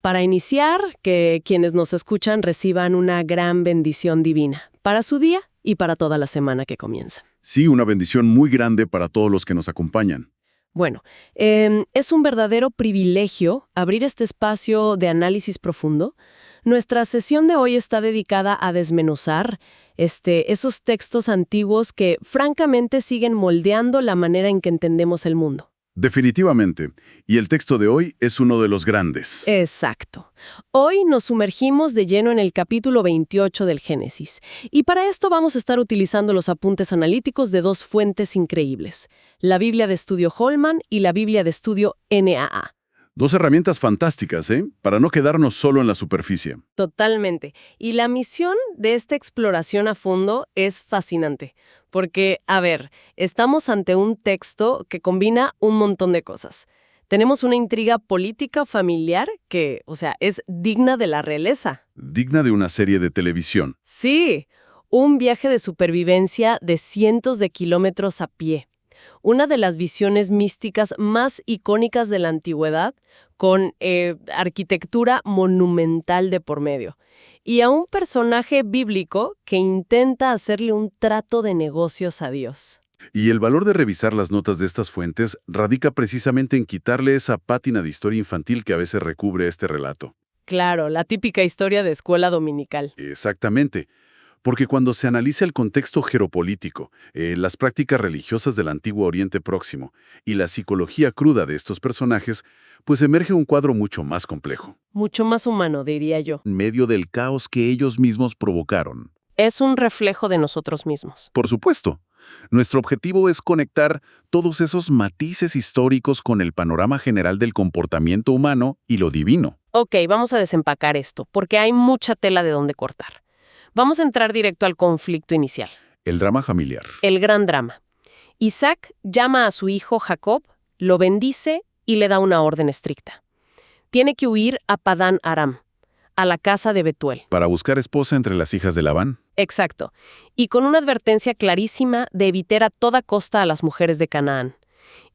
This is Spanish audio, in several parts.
Para iniciar, que quienes nos escuchan reciban una gran bendición divina para su día y para toda la semana que comienza. Sí, una bendición muy grande para todos los que nos acompañan. Bueno, es un verdadero privilegio abrir este espacio de análisis profundo. Nuestra sesión de hoy está dedicada a desmenuzar esos textos antiguos que francamente siguen moldeando la manera en que entendemos el mundo. Definitivamente. Y el texto de hoy es uno de los grandes. Exacto. Hoy nos sumergimos de lleno en el capítulo 28 del Génesis. Y para esto vamos a estar utilizando los apuntes analíticos de dos fuentes increíbles: la Biblia de Estudio Holman y la Biblia de Estudio NAA. Dos herramientas fantásticas, para no quedarnos solo en la superficie. Totalmente. Y la misión de esta exploración a fondo es fascinante. Porque, a ver, estamos ante un texto que combina un montón de cosas. Tenemos una intriga política familiar que, es digna de la realeza. Digna de una serie de televisión. Sí, un viaje de supervivencia de cientos de kilómetros a pie. Una de las visiones místicas más icónicas de la antigüedad, con arquitectura monumental de por medio. Y a un personaje bíblico que intenta hacerle un trato de negocios a Dios. Y el valor de revisar las notas de estas fuentes radica precisamente en quitarle esa pátina de historia infantil que a veces recubre este relato. Claro, la típica historia de escuela dominical. Exactamente. Porque cuando se analiza el contexto geopolítico, las prácticas religiosas del antiguo Oriente Próximo y la psicología cruda de estos personajes, pues emerge un cuadro mucho más complejo. Mucho más humano, diría yo. En medio del caos que ellos mismos provocaron. Es un reflejo de nosotros mismos. Por supuesto. Nuestro objetivo es conectar todos esos matices históricos con el panorama general del comportamiento humano y lo divino. Ok, vamos a desempacar esto, porque hay mucha tela de dónde cortar. Vamos a entrar directo al conflicto inicial. El drama familiar. El gran drama. Isaac llama a su hijo Jacob, lo bendice y le da una orden estricta. Tiene que huir a Padán Aram, a la casa de Betuel. Para buscar esposa entre las hijas de Labán. Exacto. Y con una advertencia clarísima de evitar a toda costa a las mujeres de Canaán.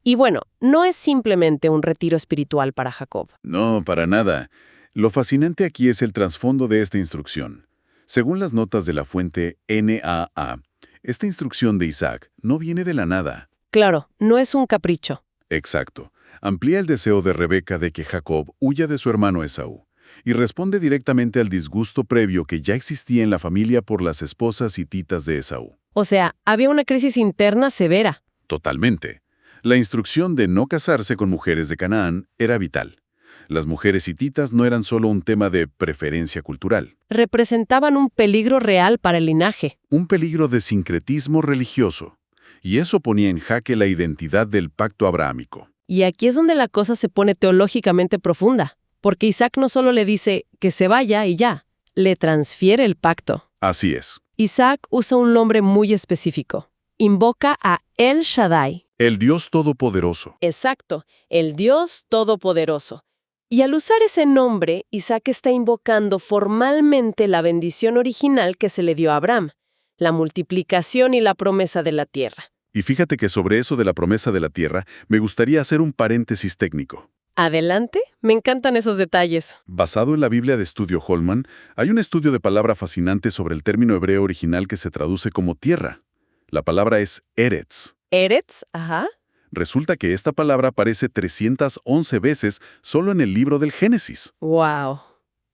Y bueno, no es simplemente un retiro espiritual para Jacob. No, para nada. Lo fascinante aquí es el trasfondo de esta instrucción. Según las notas de la fuente NAA, esta instrucción de Isaac no viene de la nada. Claro, no es un capricho. Exacto. Amplía el deseo de Rebeca de que Jacob huya de su hermano Esaú y responde directamente al disgusto previo que ya existía en la familia por las esposas hititas de Esaú. O sea, había una crisis interna severa. Totalmente. La instrucción de no casarse con mujeres de Canaán era vital. Las mujeres hititas no eran solo un tema de preferencia cultural. Representaban un peligro real para el linaje. Un peligro de sincretismo religioso. Y eso ponía en jaque la identidad del pacto abrahámico. Y aquí es donde la cosa se pone teológicamente profunda. Porque Isaac no solo le dice que se vaya y ya, le transfiere el pacto. Así es. Isaac usa un nombre muy específico. Invoca a El Shaddai. El Dios Todopoderoso. Exacto, el Dios Todopoderoso. Y al usar ese nombre, Isaac está invocando formalmente la bendición original que se le dio a Abraham, la multiplicación y la promesa de la tierra. Y fíjate que sobre eso de la promesa de la tierra, me gustaría hacer un paréntesis técnico. Adelante, me encantan esos detalles. Basado en la Biblia de Estudio Holman, hay un estudio de palabra fascinante sobre el término hebreo original que se traduce como tierra. La palabra es Eretz. Eretz, ajá. Resulta que esta palabra aparece 311 veces solo en el libro del Génesis. ¡Wow!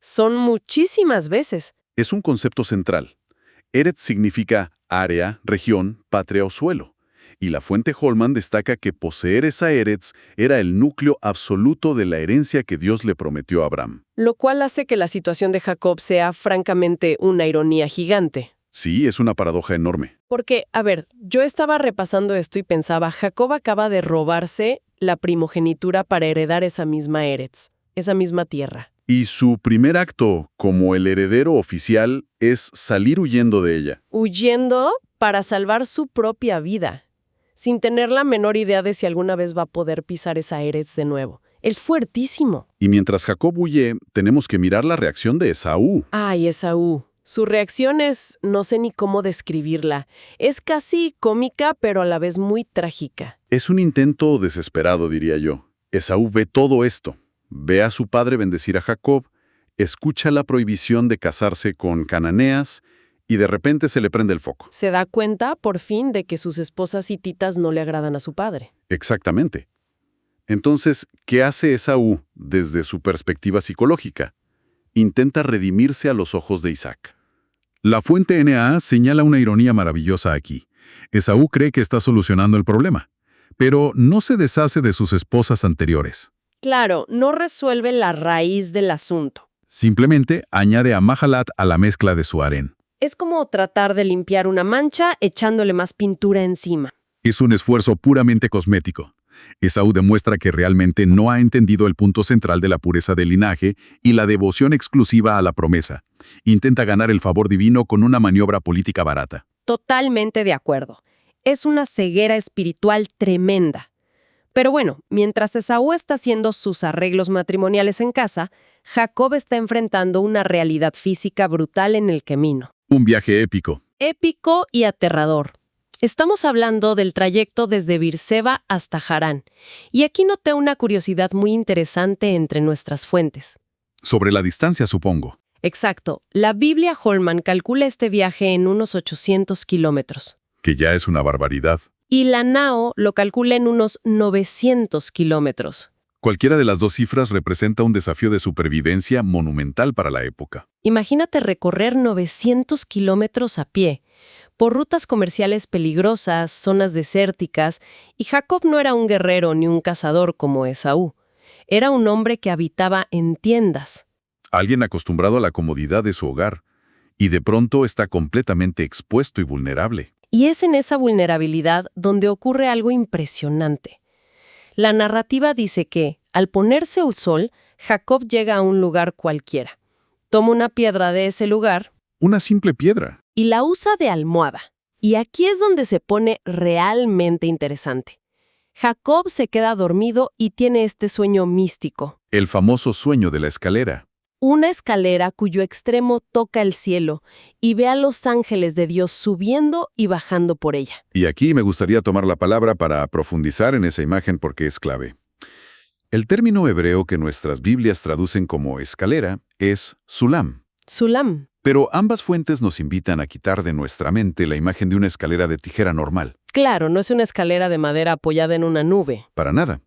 Son muchísimas veces. Es un concepto central. Eretz significa área, región, patria o suelo. Y la fuente Holman destaca que poseer esa Eretz era el núcleo absoluto de la herencia que Dios le prometió a Abraham. Lo cual hace que la situación de Jacob sea francamente una ironía gigante. Sí, es una paradoja enorme. Porque, a ver, yo estaba repasando esto y pensaba, Jacob acaba de robarse la primogenitura para heredar esa misma Eretz, esa misma tierra. Y su primer acto como el heredero oficial es salir huyendo de ella. Huyendo para salvar su propia vida, sin tener la menor idea de si alguna vez va a poder pisar esa Eretz de nuevo. Es fuertísimo. Y mientras Jacob huye, tenemos que mirar la reacción de Esaú. Ay, Esaú. Su reacción es, no sé ni cómo describirla. Es casi cómica, pero a la vez muy trágica. Es un intento desesperado, diría yo. Esaú ve todo esto. ve a su padre bendecir a Jacob, escucha la prohibición de casarse con cananeas y de repente se le prende el foco. Se da cuenta, por fin, de que sus esposas hititas no le agradan a su padre. Exactamente. Entonces, ¿qué hace Esaú desde su perspectiva psicológica? Intenta redimirse a los ojos de Isaac. La fuente NAA señala una ironía maravillosa aquí. Esaú cree que está solucionando el problema, pero no se deshace de sus esposas anteriores. Claro, no resuelve la raíz del asunto. Simplemente añade a Mahalat a la mezcla de su harén. Es como tratar de limpiar una mancha echándole más pintura encima. Es un esfuerzo puramente cosmético. Esaú demuestra que realmente no ha entendido el punto central de la pureza del linaje y la devoción exclusiva a la promesa. Intenta ganar el favor divino con una maniobra política barata. Totalmente de acuerdo. Es una ceguera espiritual tremenda. Pero bueno, mientras Esaú está haciendo sus arreglos matrimoniales en casa, Jacob está enfrentando una realidad física brutal en el camino. Un viaje épico. Épico y aterrador. Estamos hablando del trayecto desde Beerseba hasta Harán. Y aquí noté una curiosidad muy interesante entre nuestras fuentes. Sobre la distancia, supongo. Exacto. La Biblia Holman calcula este viaje en unos 800 kilómetros. Que ya es una barbaridad. Y la NAO lo calcula en unos 900 kilómetros. Cualquiera de las dos cifras representa un desafío de supervivencia monumental para la época. Imagínate recorrer 900 kilómetros a pie, por rutas comerciales peligrosas, zonas desérticas, y Jacob no era un guerrero ni un cazador como Esaú. Era un hombre que habitaba en tiendas. Alguien acostumbrado a la comodidad de su hogar, y de pronto está completamente expuesto y vulnerable. Y es en esa vulnerabilidad donde ocurre algo impresionante. La narrativa dice que, al ponerse el sol, Jacob llega a un lugar cualquiera. Toma una piedra de ese lugar. Una simple piedra. Y la usa de almohada. Y aquí es donde se pone realmente interesante. Jacob se queda dormido y tiene este sueño místico. El famoso sueño de la escalera. Una escalera cuyo extremo toca el cielo y ve a los ángeles de Dios subiendo y bajando por ella. Y aquí me gustaría tomar la palabra para profundizar en esa imagen porque es clave. El término hebreo que nuestras Biblias traducen como escalera es sulam. Sulam. Pero ambas fuentes nos invitan a quitar de nuestra mente la imagen de una escalera de tijera normal. Claro, no es una escalera de madera apoyada en una nube. Para nada.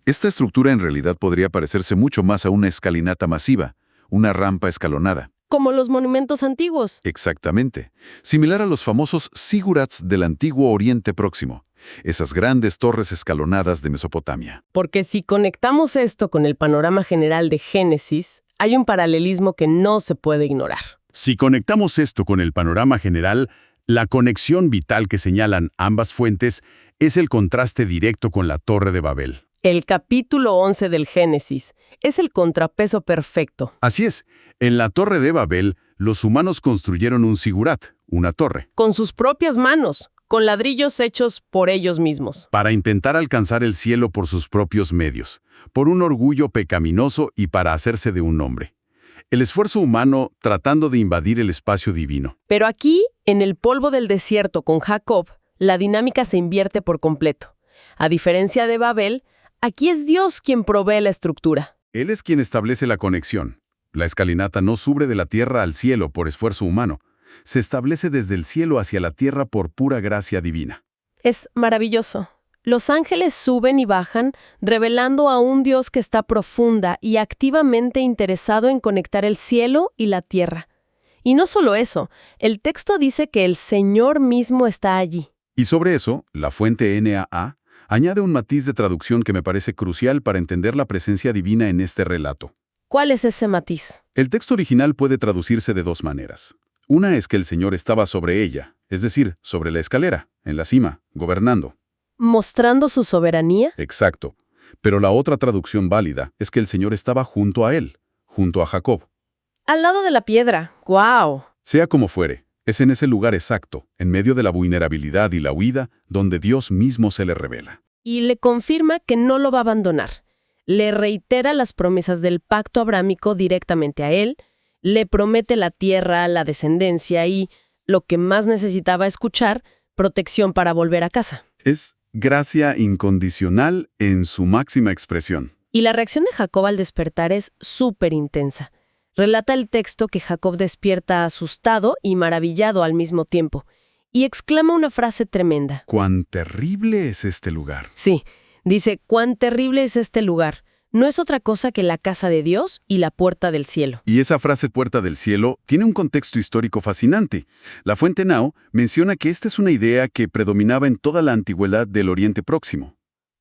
Esta estructura en realidad podría parecerse mucho más a una escalinata masiva, una rampa escalonada. Como los monumentos antiguos. Exactamente. Similar a los famosos zigurats del antiguo Oriente Próximo, esas grandes torres escalonadas de Mesopotamia. Porque si conectamos esto con el panorama general de Génesis, hay un paralelismo que no se puede ignorar. Si conectamos esto con el panorama general, la conexión vital que señalan ambas fuentes es el contraste directo con la Torre de Babel. El capítulo 11 del Génesis es el contrapeso perfecto. Así es, en la Torre de Babel, los humanos construyeron un zigurat, una torre, Con sus propias manos, con ladrillos hechos por ellos mismos. para intentar alcanzar el cielo por sus propios medios, por un orgullo pecaminoso y para hacerse de un nombre. El esfuerzo humano tratando de invadir el espacio divino. Pero aquí, en el polvo del desierto con Jacob, la dinámica se invierte por completo. A diferencia de Babel, aquí es Dios quien provee la estructura. Él es quien establece la conexión. La escalinata no sube de la tierra al cielo por esfuerzo humano. Se establece desde el cielo hacia la tierra por pura gracia divina. Es maravilloso. Los ángeles suben y bajan, revelando a un Dios que está profunda y activamente interesado en conectar el cielo y la tierra. Y no solo eso, el texto dice que el Señor mismo está allí. Y sobre eso, la fuente NAA añade un matiz de traducción que me parece crucial para entender la presencia divina en este relato. ¿Cuál es ese matiz? El texto original puede traducirse de dos maneras. Una es que el Señor estaba sobre ella, es decir, sobre la escalera, en la cima, gobernando. ¿Mostrando su soberanía? Exacto. Pero la otra traducción válida es que el Señor estaba junto a él, junto a Jacob. Al lado de la piedra. ¡Guau! Sea como fuere, es en ese lugar exacto, en medio de la vulnerabilidad y la huida, donde Dios mismo se le revela. Y le confirma que no lo va a abandonar. Le reitera las promesas del pacto abrámico directamente a él, le promete la tierra, la descendencia y, lo que más necesitaba escuchar, protección para volver a casa. Es gracia incondicional en su máxima expresión. Y la reacción de Jacob al despertar es súper intensa. Relata el texto que Jacob despierta asustado y maravillado al mismo tiempo, y exclama una frase tremenda. ¡Cuán terrible es este lugar! Sí, dice, «Cuán terrible es este lugar». No es otra cosa que la casa de Dios y la puerta del cielo. Y esa frase puerta del cielo tiene un contexto histórico fascinante. La fuente Nao menciona que esta es una idea que predominaba en toda la antigüedad del Oriente Próximo.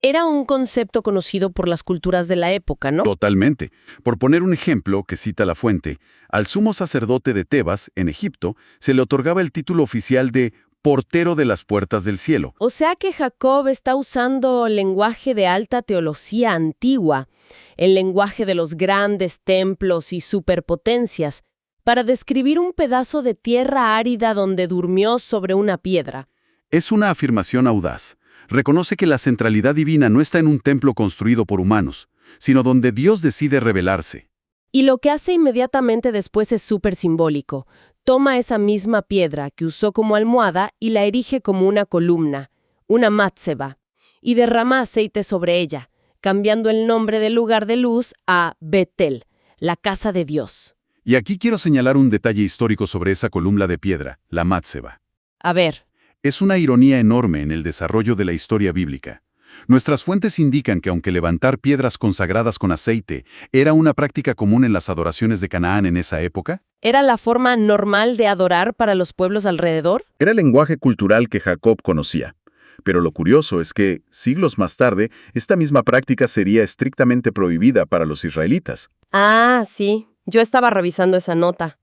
Era un concepto conocido por las culturas de la época, ¿no? Totalmente. Por poner un ejemplo que cita la fuente, al sumo sacerdote de Tebas, en Egipto, se le otorgaba el título oficial de portero de las puertas del cielo. O sea que Jacob está usando lenguaje de alta teología antigua, el lenguaje de los grandes templos y superpotencias, para describir un pedazo de tierra árida donde durmió sobre una piedra. Es una afirmación audaz. Reconoce que la centralidad divina no está en un templo construido por humanos, sino donde Dios decide revelarse. Y lo que hace inmediatamente después es súper simbólico. Toma esa misma piedra que usó como almohada y la erige como una columna, una matzeba, y derrama aceite sobre ella, cambiando el nombre del lugar de luz a Betel, la casa de Dios. Y aquí quiero señalar un detalle histórico sobre esa columna de piedra, la matzeba. A ver. Es una ironía enorme en el desarrollo de la historia bíblica. Nuestras fuentes indican que aunque levantar piedras consagradas con aceite era una práctica común en las adoraciones de Canaán en esa época, ¿Era la forma normal de adorar para los pueblos alrededor? Era el lenguaje cultural que Jacob conocía. Pero lo curioso es que, siglos más tarde, esta misma práctica sería estrictamente prohibida para los israelitas. Ah, sí. Yo estaba revisando esa nota.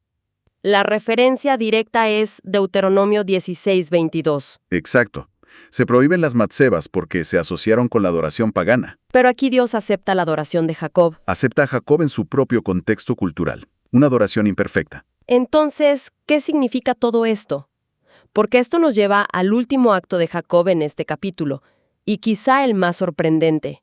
La referencia directa es Deuteronomio 16:22. Exacto. Se prohíben las matzebas porque se asociaron con la adoración pagana. Pero aquí Dios acepta la adoración de Jacob. Acepta a Jacob en su propio contexto cultural. Una adoración imperfecta. Entonces, ¿qué significa todo esto? Porque esto nos lleva al último acto de Jacob en este capítulo, y quizá el más sorprendente,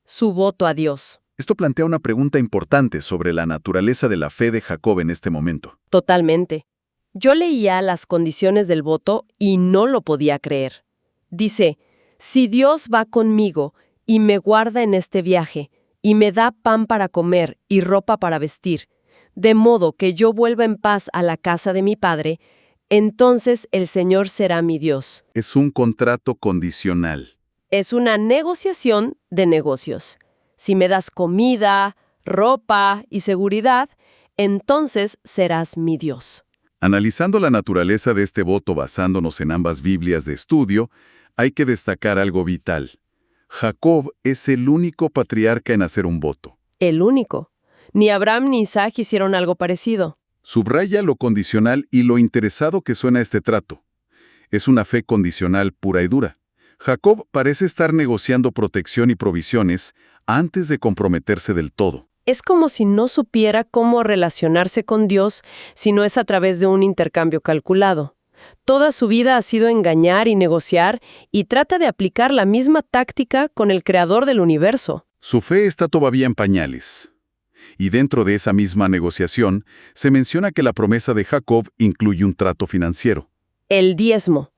su voto a Dios. Esto plantea una pregunta importante sobre la naturaleza de la fe de Jacob en este momento. Totalmente. Yo leía las condiciones del voto y no lo podía creer. Dice, si Dios va conmigo y me guarda en este viaje, y me da pan para comer y ropa para vestir, de modo que yo vuelva en paz a la casa de mi padre, entonces el Señor será mi Dios. Es un contrato condicional. Es una negociación de negocios. Si me das comida, ropa y seguridad, entonces serás mi Dios. Analizando la naturaleza de este voto basándonos en ambas Biblias de estudio, hay que destacar algo vital. Jacob es el único patriarca en hacer un voto. El único. Ni Abraham ni Isaac hicieron algo parecido. Subraya lo condicional y lo interesado que suena este trato. Es una fe condicional pura y dura. Jacob parece estar negociando protección y provisiones antes de comprometerse del todo. Es como si no supiera cómo relacionarse con Dios si no es a través de un intercambio calculado. Toda su vida ha sido engañar y negociar y trata de aplicar la misma táctica con el creador del universo. Su fe está todavía en pañales. Y dentro de esa misma negociación, se menciona que la promesa de Jacob incluye un trato financiero. El diezmo.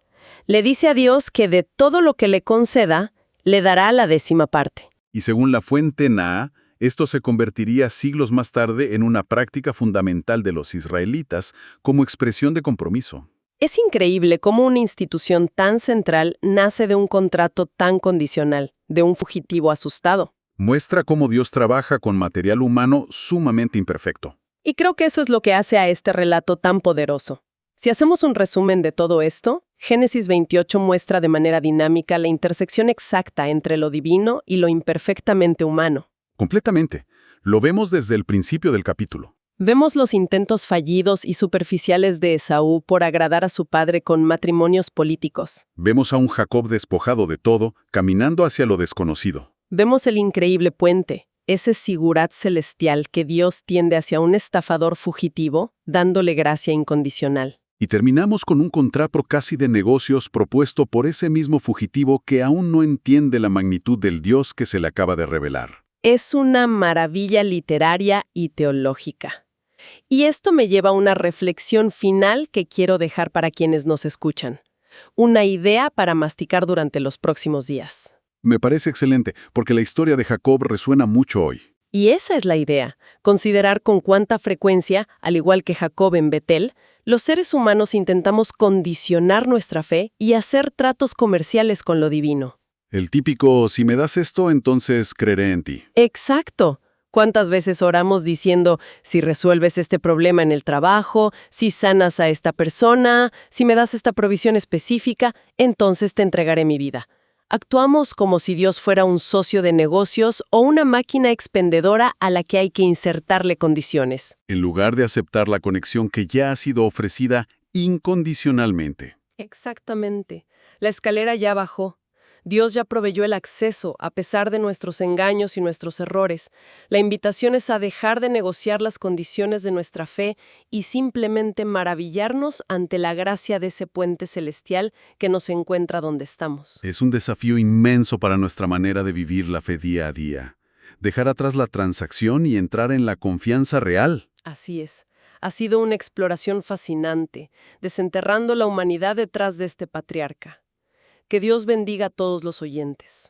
Le dice a Dios que de todo lo que le conceda, le dará la 10ª parte. Y según la fuente Naa, esto se convertiría siglos más tarde en una práctica fundamental de los israelitas como expresión de compromiso. Es increíble cómo una institución tan central nace de un contrato tan condicional, de un fugitivo asustado. Muestra cómo Dios trabaja con material humano sumamente imperfecto. Y creo que eso es lo que hace a este relato tan poderoso. Si hacemos un resumen de todo esto, Génesis 28 muestra de manera dinámica la intersección exacta entre lo divino y lo imperfectamente humano. Completamente. Lo vemos desde el principio del capítulo. Vemos los intentos fallidos y superficiales de Esaú por agradar a su padre con matrimonios políticos. Vemos a un Jacob despojado de todo, caminando hacia lo desconocido. Vemos el increíble puente, ese sigurat celestial que Dios tiende hacia un estafador fugitivo, dándole gracia incondicional. Y terminamos con un contrato casi de negocios propuesto por ese mismo fugitivo que aún no entiende la magnitud del Dios que se le acaba de revelar. Es una maravilla literaria y teológica. Y esto me lleva a una reflexión final que quiero dejar para quienes nos escuchan. Una idea para masticar durante los próximos días. Me parece excelente, porque la historia de Jacob resuena mucho hoy. Y esa es la idea, considerar con cuánta frecuencia, al igual que Jacob en Betel, los seres humanos intentamos condicionar nuestra fe y hacer tratos comerciales con lo divino. El típico, si me das esto, entonces creeré en ti. Exacto. ¿Cuántas veces oramos diciendo, si resuelves este problema en el trabajo, si sanas a esta persona, si me das esta provisión específica, entonces te entregaré mi vida? Actuamos como si Dios fuera un socio de negocios o una máquina expendedora a la que hay que insertarle condiciones. En lugar de aceptar la conexión que ya ha sido ofrecida incondicionalmente. Exactamente. La escalera ya bajó. Dios ya proveyó el acceso, a pesar de nuestros engaños y nuestros errores. La invitación es a dejar de negociar las condiciones de nuestra fe y simplemente maravillarnos ante la gracia de ese puente celestial que nos encuentra donde estamos. Es un desafío inmenso para nuestra manera de vivir la fe día a día. Dejar atrás la transacción y entrar en la confianza real. Así es. Ha sido una exploración fascinante, desenterrando la humanidad detrás de este patriarca. Que Dios bendiga a todos los oyentes.